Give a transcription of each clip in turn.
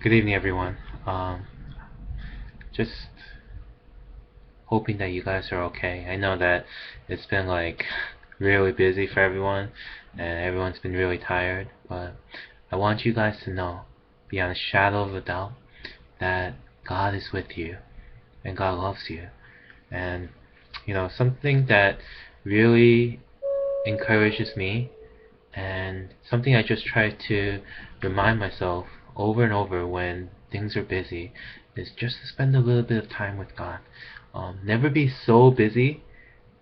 Good evening, everyone. Just hoping that you guys are okay. I know that it's been like really busy for everyone, and everyone's been really tired, but I want you guys to know, beyond a shadow of a doubt, that God is with you, and God loves you. And, something that really encourages me, and something I just try to remind myself over and over when things are busy, is just to spend a little bit of time with God. Never be so busy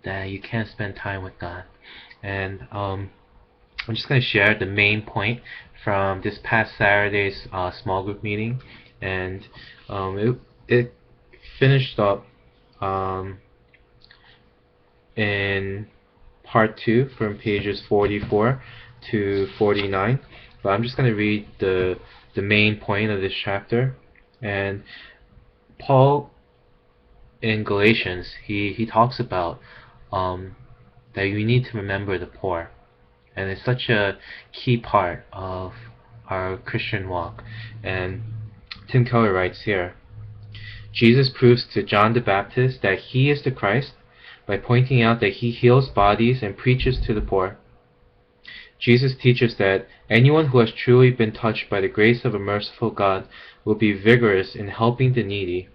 that you can't spend time with God. And I'm just going to share the main point from this past Saturday's small group meeting. And it finished up um, in part 2 from pages 44 to 49. But I'm just going to read the main point of this chapter. And Paul in Galatians, he talks about that we need to remember the poor, and it's such a key part of our Christian walk. And Tim Keller writes here, Jesus proves to John the Baptist that he is the Christ by pointing out that he heals bodies and preaches to the poor. Jesus teaches that anyone who has truly been touched by the grace of a merciful God will be vigorous in helping the needy.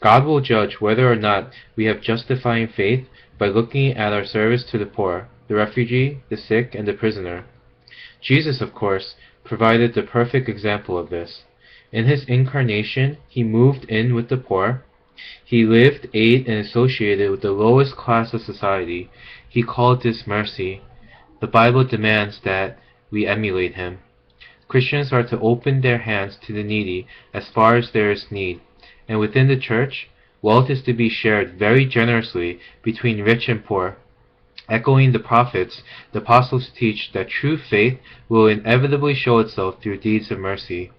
God will judge whether or not we have justifying faith by looking at our service to the poor, the refugee, the sick, and the prisoner. Jesus, of course, provided the perfect example of this. In his incarnation, he moved in with the poor. He lived, ate, and associated with the lowest class of society. He called this mercy. The Bible demands that we emulate him. Christians are to open their hands to the needy as far as there is need. And within the church, wealth is to be shared very generously between rich and poor. Echoing the prophets, the apostles teach that true faith will inevitably show itself through deeds of mercy.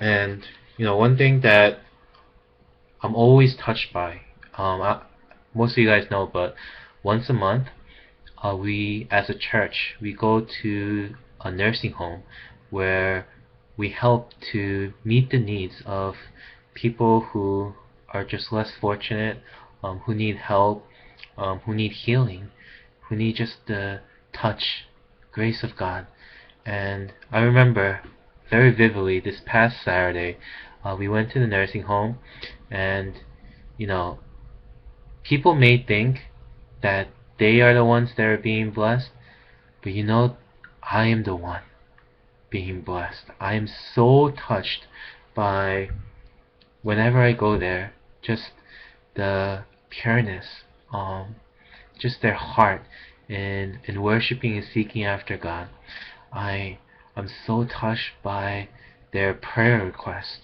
And, one thing that I'm always touched by, most of you guys know, but once a month, we, as a church, we go to a nursing home where we help to meet the needs of people who are just less fortunate, who need help, who need healing, who need just the touch, grace of God. And I remember very vividly this past Saturday, we went to the nursing home, and people may think that they are the ones that are being blessed, but I am the one being blessed. I am so touched by, whenever I go there, just the pureness, just their heart in worshiping and seeking after God. I'm so touched by their prayer request.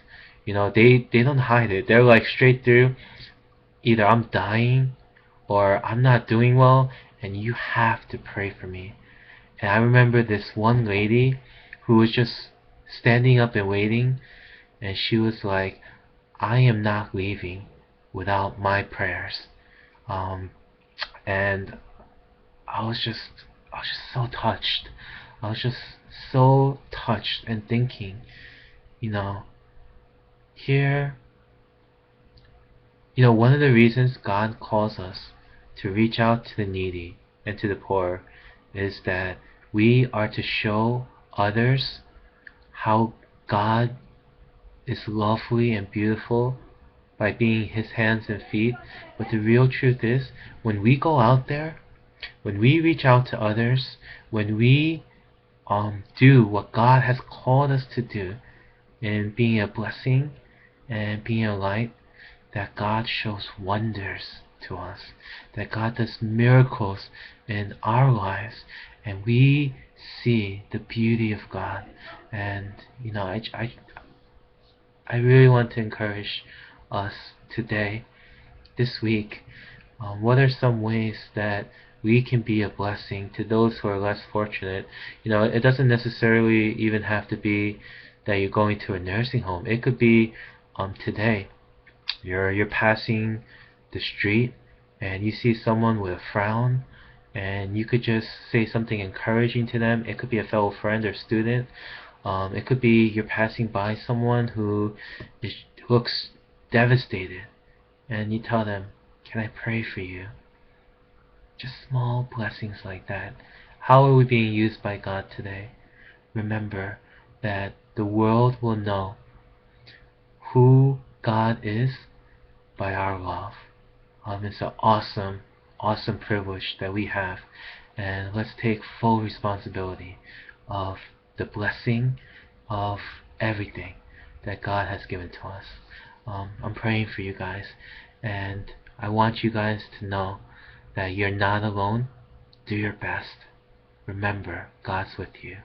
They don't hide it. They're like straight through, either I'm dying or I'm not doing well, and you have to pray for me. And I remember this one lady who was just standing up and waiting, and she was like, I am not leaving without my prayers. And I was just so touched. I was just so touched and thinking, here, one of the reasons God calls us to reach out to the needy and to the poor is that we are to show others how God is lovely and beautiful by being his hands and feet. But the real truth is, when we go out there, when we reach out to others, when we do what God has called us to do in being a blessing and being a light, that God shows wonders to us, that God does miracles in our lives, and we see the beauty of God. And I really want to encourage us today, this week. What are some ways that we can be a blessing to those who are less fortunate? It doesn't necessarily even have to be that you're going to a nursing home. It could be today you're passing the street and you see someone with a frown, and you could just say something encouraging to them. It could be a fellow friend or student. It could be you're passing by someone who looks devastated, and you tell them, "Can I pray for you?" Just small blessings like that. How are we being used by God today? Remember that the world will know who God is by our love. It's an awesome, awesome privilege that we have, and let's take full responsibility of the blessing of everything that God has given to us. I'm praying for you guys, and I want you guys to know that you're not alone. Do your best. Remember, God's with you.